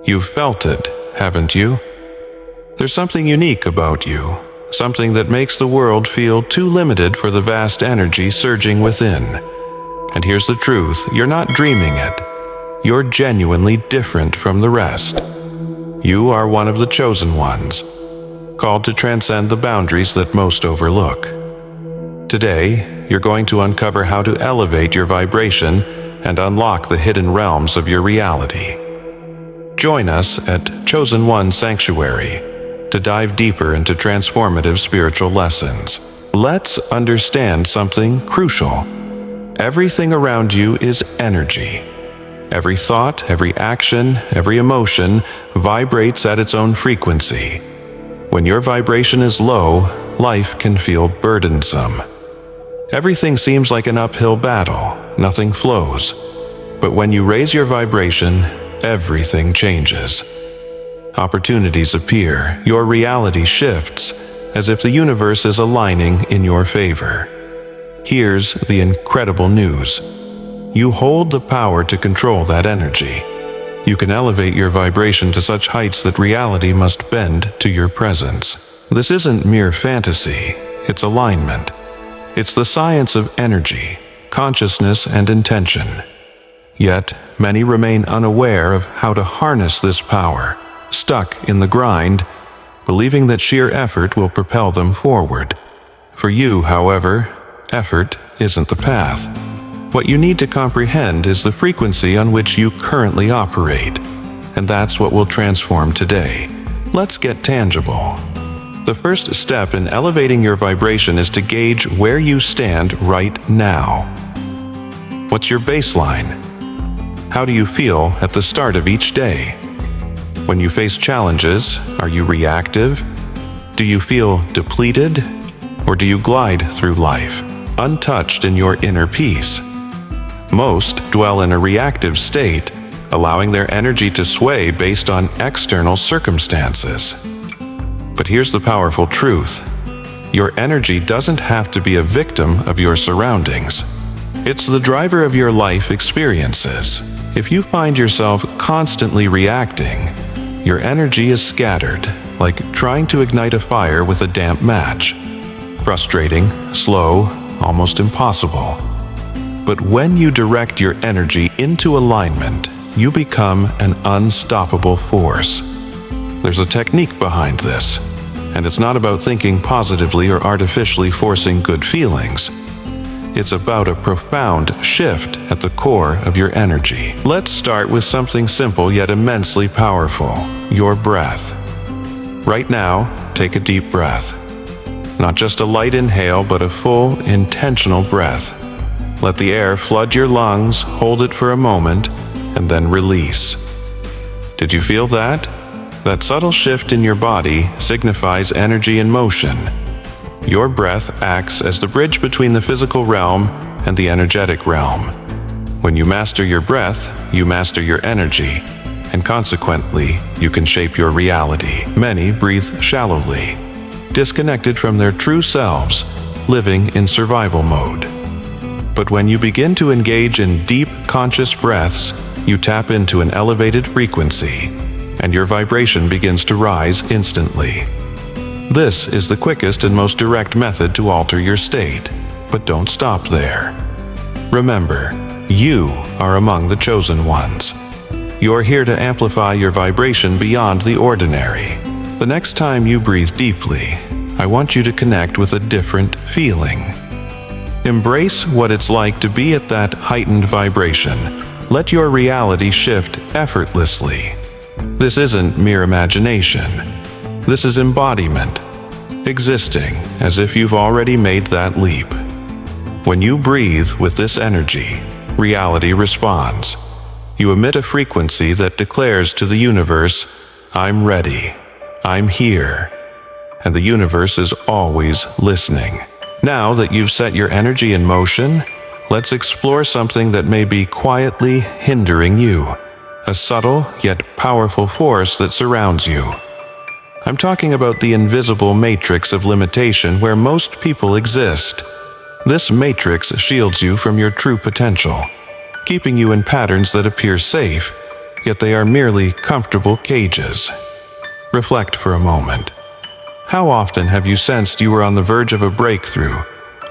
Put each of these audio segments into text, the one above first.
You've felt it, haven't you? There's something unique about you, something that makes the world feel too limited for the vast energy surging within. And here's the truth, you're not dreaming it. You're genuinely different from the rest. You are one of the chosen ones, called to transcend the boundaries that most overlook. Today, you're going to uncover how to elevate your vibration and unlock the hidden realms of your reality. Join us at Chosen One Sanctuary to dive deeper into transformative spiritual lessons. Let's understand something crucial. Everything around you is energy. Every thought, every action, every emotion vibrates at its own frequency. When your vibration is low, life can feel burdensome. Everything seems like an uphill battle, nothing flows. But when you raise your vibration, everything changes. Opportunities appear, your reality shifts, as if the universe is aligning in your favor. Here's the incredible news. You hold the power to control that energy. You can elevate your vibration to such heights that reality must bend to your presence. This isn't mere fantasy, it's alignment. It's the science of energy, consciousness, and intention. Yet, many remain unaware of how to harness this power, stuck in the grind, believing that sheer effort will propel them forward. For you, however, effort isn't the path. What you need to comprehend is the frequency on which you currently operate, and that's what will transform today. Let's get tangible. The first step in elevating your vibration is to gauge where you stand right now. What's your baseline? How do you feel at the start of each day? When you face challenges, are you reactive? Do you feel depleted? Or do you glide through life, untouched in your inner peace? Most dwell in a reactive state, allowing their energy to sway based on external circumstances. But here's the powerful truth. Your energy doesn't have to be a victim of your surroundings. It's the driver of your life experiences. If you find yourself constantly reacting, your energy is scattered, like trying to ignite a fire with a damp match. Frustrating, slow, almost impossible. But when you direct your energy into alignment, you become an unstoppable force. There's a technique behind this, and it's not about thinking positively or artificially forcing good feelings. It's about a profound shift at the core of your energy. Let's start with something simple yet immensely powerful, your breath. Right now, take a deep breath. Not just a light inhale, but a full, intentional breath. Let the air flood your lungs, hold it for a moment, and then release. Did you feel that? That subtle shift in your body signifies energy in motion. Your breath acts as the bridge between the physical realm and the energetic realm. When you master your breath, you master your energy, and consequently, you can shape your reality. Many breathe shallowly, disconnected from their true selves, living in survival mode. But when you begin to engage in deep, conscious breaths, you tap into an elevated frequency, and your vibration begins to rise instantly. This is the quickest and most direct method to alter your state, but don't stop there. Remember, you are among the chosen ones. You're here to amplify your vibration beyond the ordinary. The next time you breathe deeply, I want you to connect with a different feeling. Embrace what it's like to be at that heightened vibration. Let your reality shift effortlessly. This isn't mere imagination. This is embodiment, existing as if you've already made that leap. When you breathe with this energy, reality responds. You emit a frequency that declares to the universe, I'm ready, I'm here, and the universe is always listening. Now that you've set your energy in motion, let's explore something that may be quietly hindering you, a subtle yet powerful force that surrounds you. I'm talking about the invisible matrix of limitation where most people exist. This matrix shields you from your true potential, keeping you in patterns that appear safe, yet they are merely comfortable cages. Reflect for a moment. How often have you sensed you were on the verge of a breakthrough,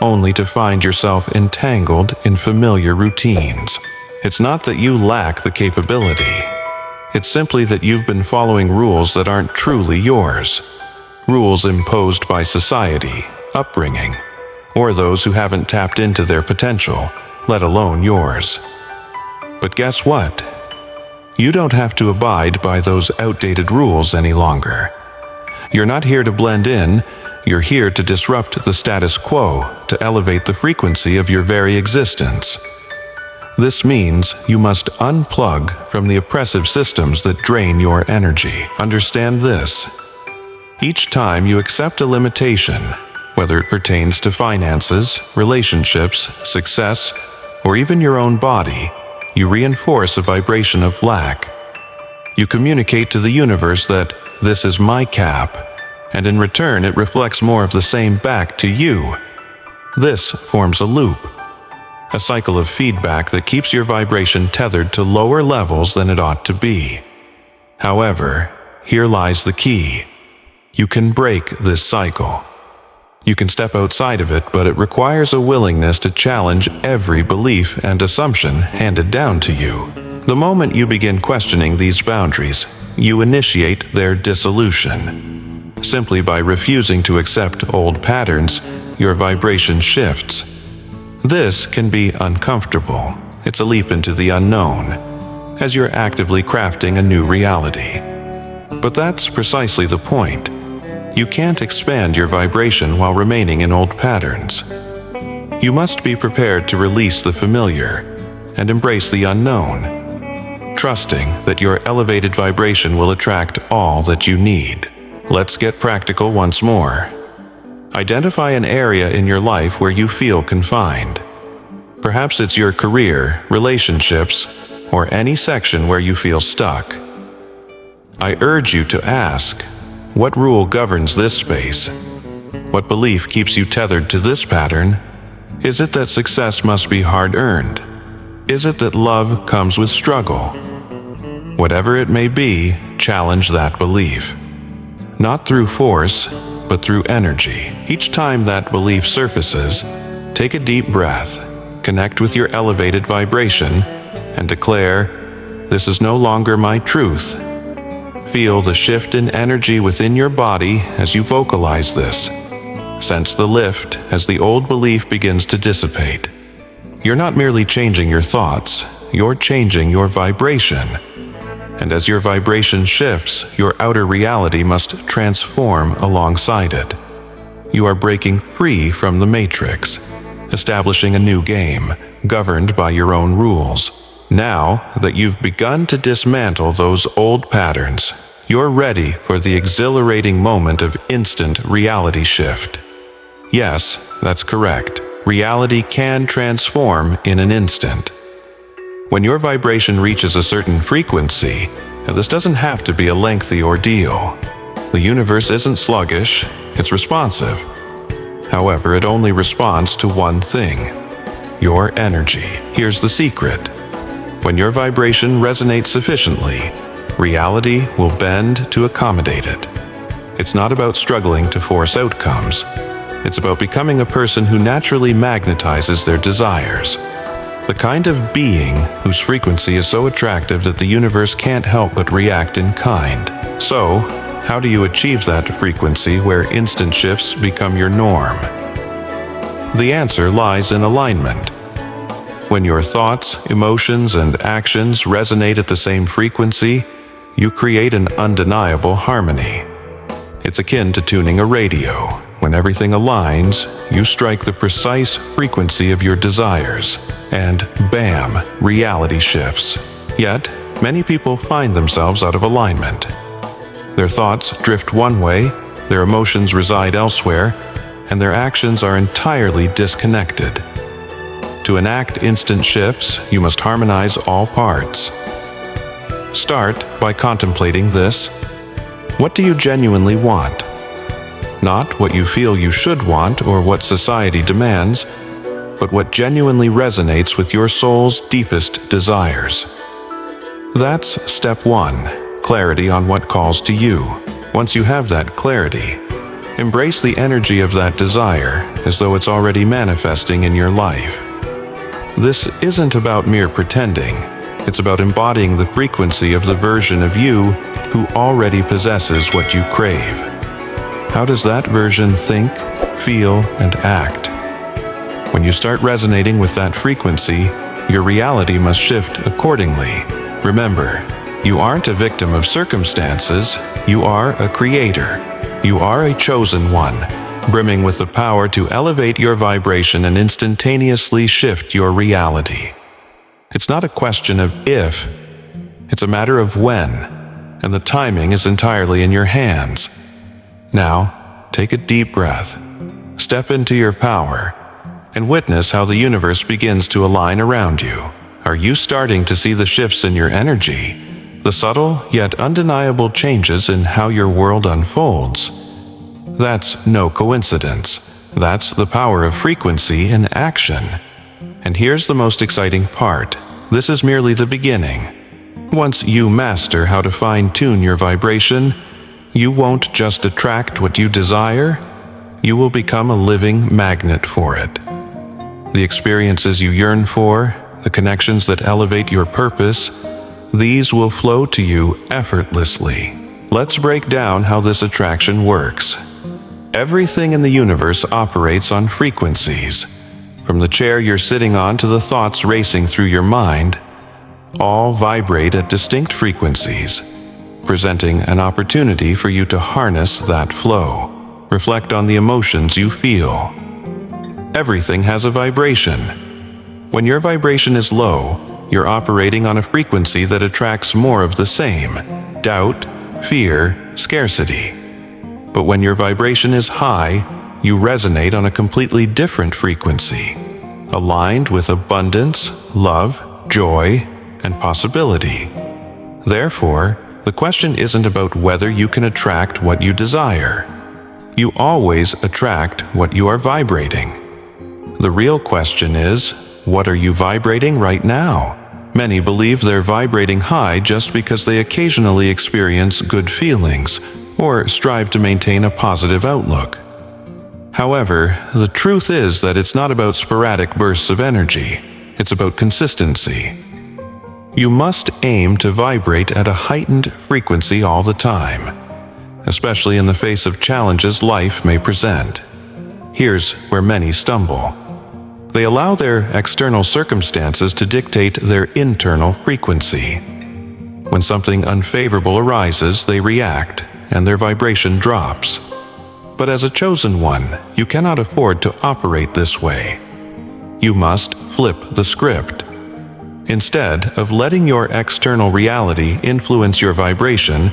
only to find yourself entangled in familiar routines? It's not that you lack the capability. It's simply that you've been following rules that aren't truly yours. Rules imposed by society, upbringing, or those who haven't tapped into their potential, let alone yours. But guess what? You don't have to abide by those outdated rules any longer. You're not here to blend in, you're here to disrupt the status quo, to elevate the frequency of your very existence. This means you must unplug from the oppressive systems that drain your energy. Understand this. Each time you accept a limitation, whether it pertains to finances, relationships, success, or even your own body, you reinforce a vibration of lack. You communicate to the universe that this is my cap, and in return it reflects more of the same back to you. This forms a loop, a cycle of feedback that keeps your vibration tethered to lower levels than it ought to be. However, here lies the key. You can break this cycle. You can step outside of it, but it requires a willingness to challenge every belief and assumption handed down to you. The moment you begin questioning these boundaries, you initiate their dissolution. Simply by refusing to accept old patterns, your vibration shifts. This can be uncomfortable. It's a leap into the unknown, as you're actively crafting a new reality. But that's precisely the point. You can't expand your vibration while remaining in old patterns. You must be prepared to release the familiar and embrace the unknown, trusting that your elevated vibration will attract all that you need. Let's get practical once more. Identify an area in your life where you feel confined. Perhaps it's your career, relationships, or any section where you feel stuck. I urge you to ask, what rule governs this space? What belief keeps you tethered to this pattern? Is it that success must be hard-earned? Is it that love comes with struggle? Whatever it may be, challenge that belief. Not through force, but through energy. Each time that belief surfaces, take a deep breath, connect with your elevated vibration, and declare, "This is no longer my truth." Feel the shift in energy within your body as you vocalize this. Sense the lift as the old belief begins to dissipate. You're not merely changing your thoughts, you're changing your vibration. And as your vibration shifts, your outer reality must transform alongside it. You are breaking free from the matrix, establishing a new game, governed by your own rules. Now that you've begun to dismantle those old patterns, you're ready for the exhilarating moment of instant reality shift. Yes, that's correct. Reality can transform in an instant. When your vibration reaches a certain frequency, this doesn't have to be a lengthy ordeal. The universe isn't sluggish, it's responsive. However, it only responds to one thing: your energy. Here's the secret. When your vibration resonates sufficiently, reality will bend to accommodate it. It's not about struggling to force outcomes. It's about becoming a person who naturally magnetizes their desires. The kind of being whose frequency is so attractive that the universe can't help but react in kind. So, how do you achieve that frequency where instant shifts become your norm? The answer lies in alignment. When your thoughts, emotions, and actions resonate at the same frequency, you create an undeniable harmony. It's akin to tuning a radio. When everything aligns, you strike the precise frequency of your desires, and bam, reality shifts. Yet, many people find themselves out of alignment. Their thoughts drift one way, their emotions reside elsewhere, and their actions are entirely disconnected. To enact instant shifts, you must harmonize all parts. Start by contemplating this. What do you genuinely want? Not what you feel you should want or what society demands, but what genuinely resonates with your soul's deepest desires. That's step one, clarity on what calls to you. Once you have that clarity, embrace the energy of that desire as though it's already manifesting in your life. This isn't about mere pretending. It's about embodying the frequency of the version of you who already possesses what you crave. How does that version think, feel, and act? When you start resonating with that frequency, your reality must shift accordingly. Remember, you aren't a victim of circumstances, you are a creator. You are a chosen one, brimming with the power to elevate your vibration and instantaneously shift your reality. It's not a question of if, it's a matter of when, and the timing is entirely in your hands. Now, take a deep breath, step into your power, and witness how the universe begins to align around you. Are you starting to see the shifts in your energy? The subtle yet undeniable changes in how your world unfolds? That's no coincidence. That's the power of frequency in action. And here's the most exciting part. This is merely the beginning. Once you master how to fine-tune your vibration, you won't just attract what you desire, you will become a living magnet for it. The experiences you yearn for, the connections that elevate your purpose, these will flow to you effortlessly. Let's break down how this attraction works. Everything in the universe operates on frequencies. From the chair you're sitting on to the thoughts racing through your mind, all vibrate at distinct frequencies, presenting an opportunity for you to harness that flow. Reflect on the emotions you feel. Everything has a vibration. When your vibration is low, you're operating on a frequency that attracts more of the same: doubt, fear, scarcity. But when your vibration is high, you resonate on a completely different frequency, aligned with abundance, love, joy, and possibility. Therefore, the question isn't about whether you can attract what you desire. You always attract what you are vibrating. The real question is, what are you vibrating right now? Many believe they're vibrating high just because they occasionally experience good feelings or strive to maintain a positive outlook. However, the truth is that it's not about sporadic bursts of energy, it's about consistency. You must aim to vibrate at a heightened frequency all the time, especially in the face of challenges life may present. Here's where many stumble. They allow their external circumstances to dictate their internal frequency. When something unfavorable arises, they react, and their vibration drops. But as a chosen one, you cannot afford to operate this way. You must flip the script. Instead of letting your external reality influence your vibration,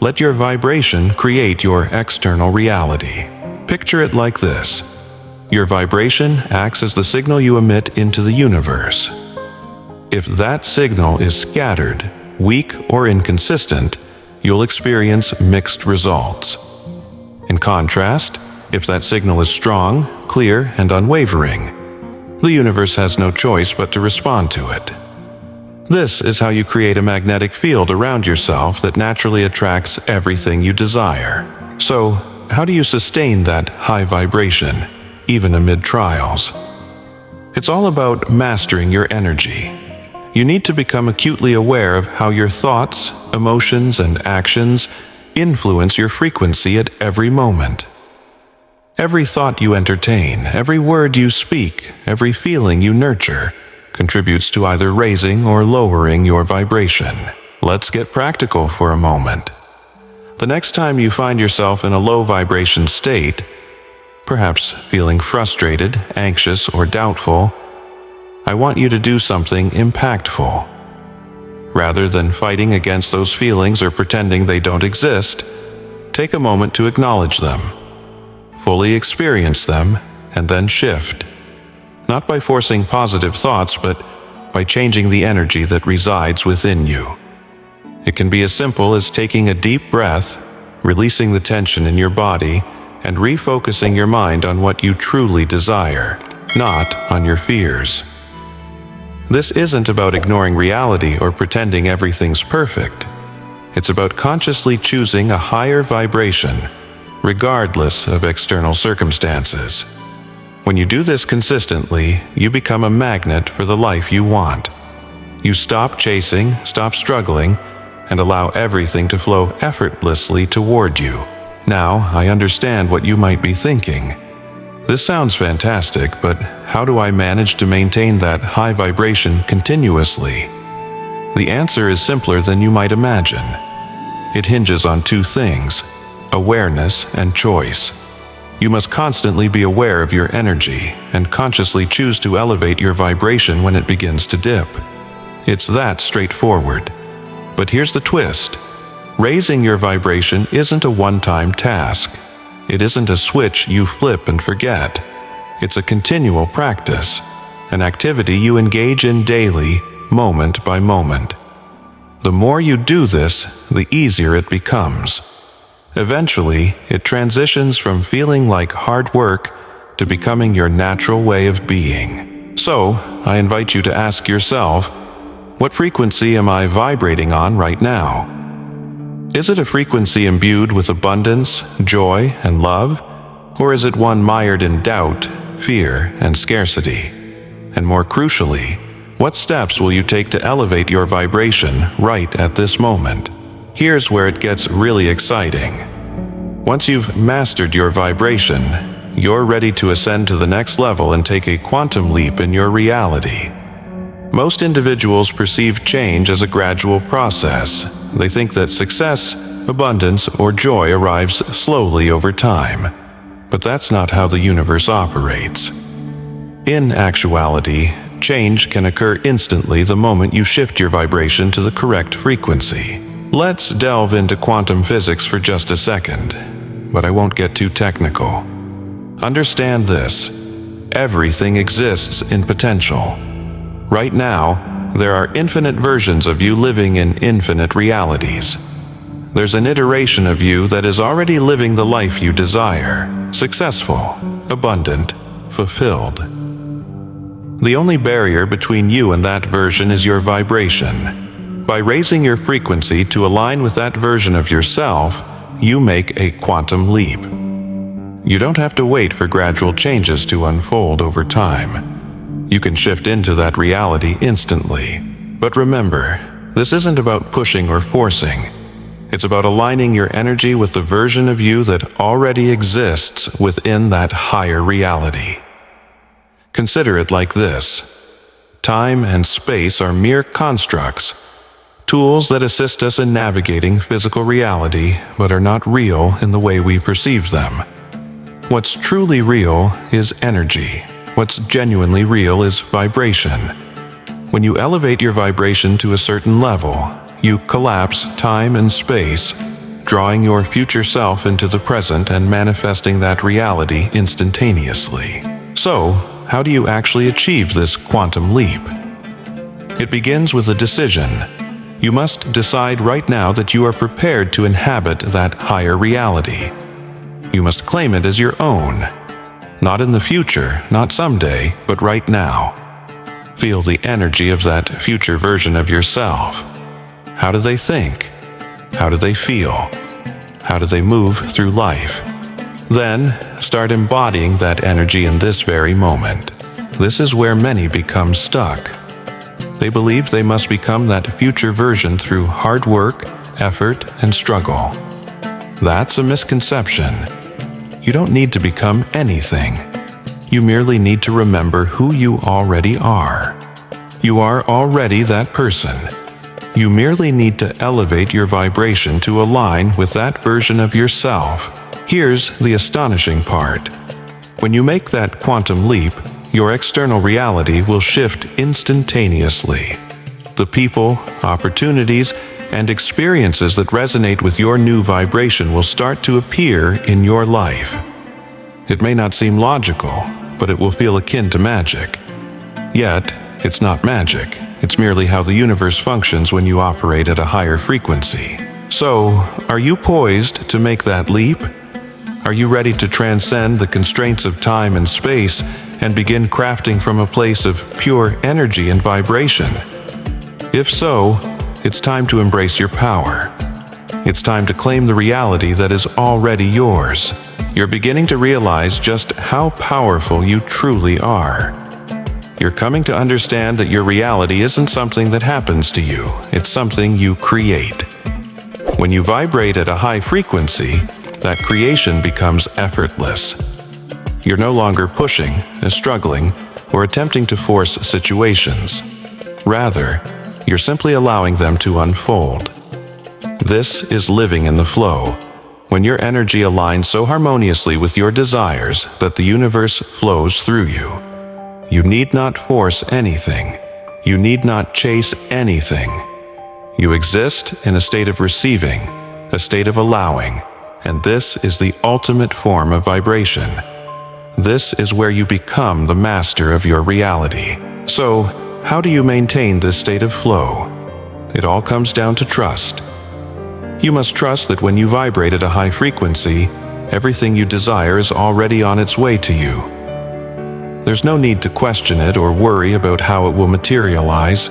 let your vibration create your external reality. Picture it like this. Your vibration acts as the signal you emit into the universe. If that signal is scattered, weak, or inconsistent, you'll experience mixed results. In contrast, if that signal is strong, clear, and unwavering, the universe has no choice but to respond to it. This is how you create a magnetic field around yourself that naturally attracts everything you desire. So, how do you sustain that high vibration, even amid trials? It's all about mastering your energy. You need to become acutely aware of how your thoughts, emotions, and actions influence your frequency at every moment. Every thought you entertain, every word you speak, every feeling you nurture, contributes to either raising or lowering your vibration. Let's get practical for a moment. The next time you find yourself in a low vibration state, perhaps feeling frustrated, anxious, or doubtful, I want you to do something impactful. Rather than fighting against those feelings or pretending they don't exist, take a moment to acknowledge them, fully experience them, and then shift. Not by forcing positive thoughts, but by changing the energy that resides within you. It can be as simple as taking a deep breath, releasing the tension in your body, and refocusing your mind on what you truly desire, not on your fears. This isn't about ignoring reality or pretending everything's perfect. It's about consciously choosing a higher vibration, regardless of external circumstances. When you do this consistently, you become a magnet for the life you want. You stop chasing, stop struggling, and allow everything to flow effortlessly toward you. Now, I understand what you might be thinking. This sounds fantastic, but how do I manage to maintain that high vibration continuously? The answer is simpler than you might imagine. It hinges on two things: awareness and choice. You must constantly be aware of your energy and consciously choose to elevate your vibration when it begins to dip. It's that straightforward. But here's the twist. Raising your vibration isn't a one-time task. It isn't a switch you flip and forget. It's a continual practice, an activity you engage in daily, moment by moment. The more you do this, the easier it becomes. Eventually, it transitions from feeling like hard work to becoming your natural way of being. So, I invite you to ask yourself, what frequency am I vibrating on right now? Is it a frequency imbued with abundance, joy, and love? Or is it one mired in doubt, fear, and scarcity? And more crucially, what steps will you take to elevate your vibration right at this moment? Here's where it gets really exciting. Once you've mastered your vibration, you're ready to ascend to the next level and take a quantum leap in your reality. Most individuals perceive change as a gradual process. They think that success, abundance, or joy arrives slowly over time. But that's not how the universe operates. In actuality, change can occur instantly the moment you shift your vibration to the correct frequency. Let's delve into quantum physics for just a second, but I won't get too technical. Understand this: everything exists in potential. Right now, there are infinite versions of you living in infinite realities. There's an iteration of you that is already living the life you desire, successful, abundant, fulfilled. The only barrier between you and that version is your vibration. By raising your frequency to align with that version of yourself, you make a quantum leap. You don't have to wait for gradual changes to unfold over time. You can shift into that reality instantly. But remember, this isn't about pushing or forcing. It's about aligning your energy with the version of you that already exists within that higher reality. Consider it like this: time and space are mere constructs, tools that assist us in navigating physical reality, but are not real in the way we perceive them. What's truly real is energy. What's genuinely real is vibration. When you elevate your vibration to a certain level, you collapse time and space, drawing your future self into the present and manifesting that reality instantaneously. So, how do you actually achieve this quantum leap? It begins with a decision. You must decide right now that you are prepared to inhabit that higher reality. You must claim it as your own. Not in the future, not someday, but right now. Feel the energy of that future version of yourself. How do they think? How do they feel? How do they move through life? Then, start embodying that energy in this very moment. This is where many become stuck. They believe they must become that future version through hard work, effort, and struggle. That's a misconception. You don't need to become anything. You merely need to remember who you already are. You are already that person. You merely need to elevate your vibration to align with that version of yourself. Here's the astonishing part. When you make that quantum leap, your external reality will shift instantaneously. The people, opportunities, and experiences that resonate with your new vibration will start to appear in your life. It may not seem logical, but it will feel akin to magic. Yet, it's not magic. It's merely how the universe functions when you operate at a higher frequency. So, are you poised to make that leap? Are you ready to transcend the constraints of time and space and begin crafting from a place of pure energy and vibration? If so, it's time to embrace your power. It's time to claim the reality that is already yours. You're beginning to realize just how powerful you truly are. You're coming to understand that your reality isn't something that happens to you, it's something you create. When you vibrate at a high frequency, that creation becomes effortless. You're no longer pushing, struggling, or attempting to force situations. Rather, you're simply allowing them to unfold. This is living in the flow, when your energy aligns so harmoniously with your desires that the universe flows through you. You need not force anything. You need not chase anything. You exist in a state of receiving, a state of allowing, and this is the ultimate form of vibration. This is where you become the master of your reality. So, how do you maintain this state of flow? It all comes down to trust. You must trust that when you vibrate at a high frequency, everything you desire is already on its way to you. There's no need to question it or worry about how it will materialize.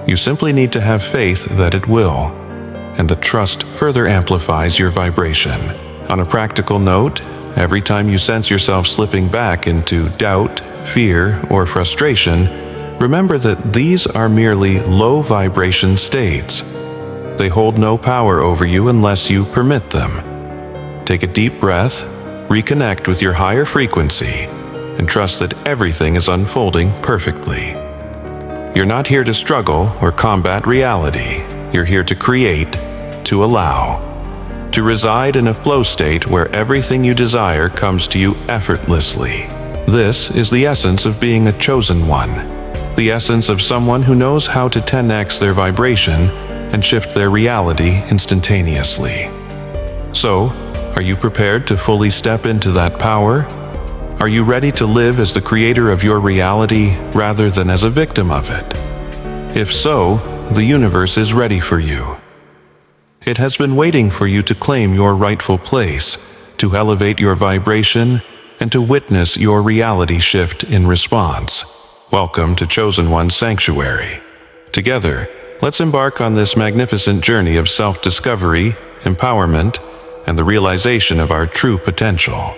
You simply need to have faith that it will, and the trust further amplifies your vibration. On a practical note, every time you sense yourself slipping back into doubt, fear, or frustration, remember that these are merely low vibration states. They hold no power over you unless you permit them. Take a deep breath, reconnect with your higher frequency, and trust that everything is unfolding perfectly. You're not here to struggle or combat reality. You're here to create, to allow, to reside in a flow state where everything you desire comes to you effortlessly. This is the essence of being a chosen one, the essence of someone who knows how to 10x their vibration and shift their reality instantaneously. So, are you prepared to fully step into that power? Are you ready to live as the creator of your reality rather than as a victim of it? If so, the universe is ready for you. It has been waiting for you to claim your rightful place, to elevate your vibration, and to witness your reality shift in response. Welcome to Chosen One's Sanctuary. Together, let's embark on this magnificent journey of self-discovery, empowerment, and the realization of our true potential.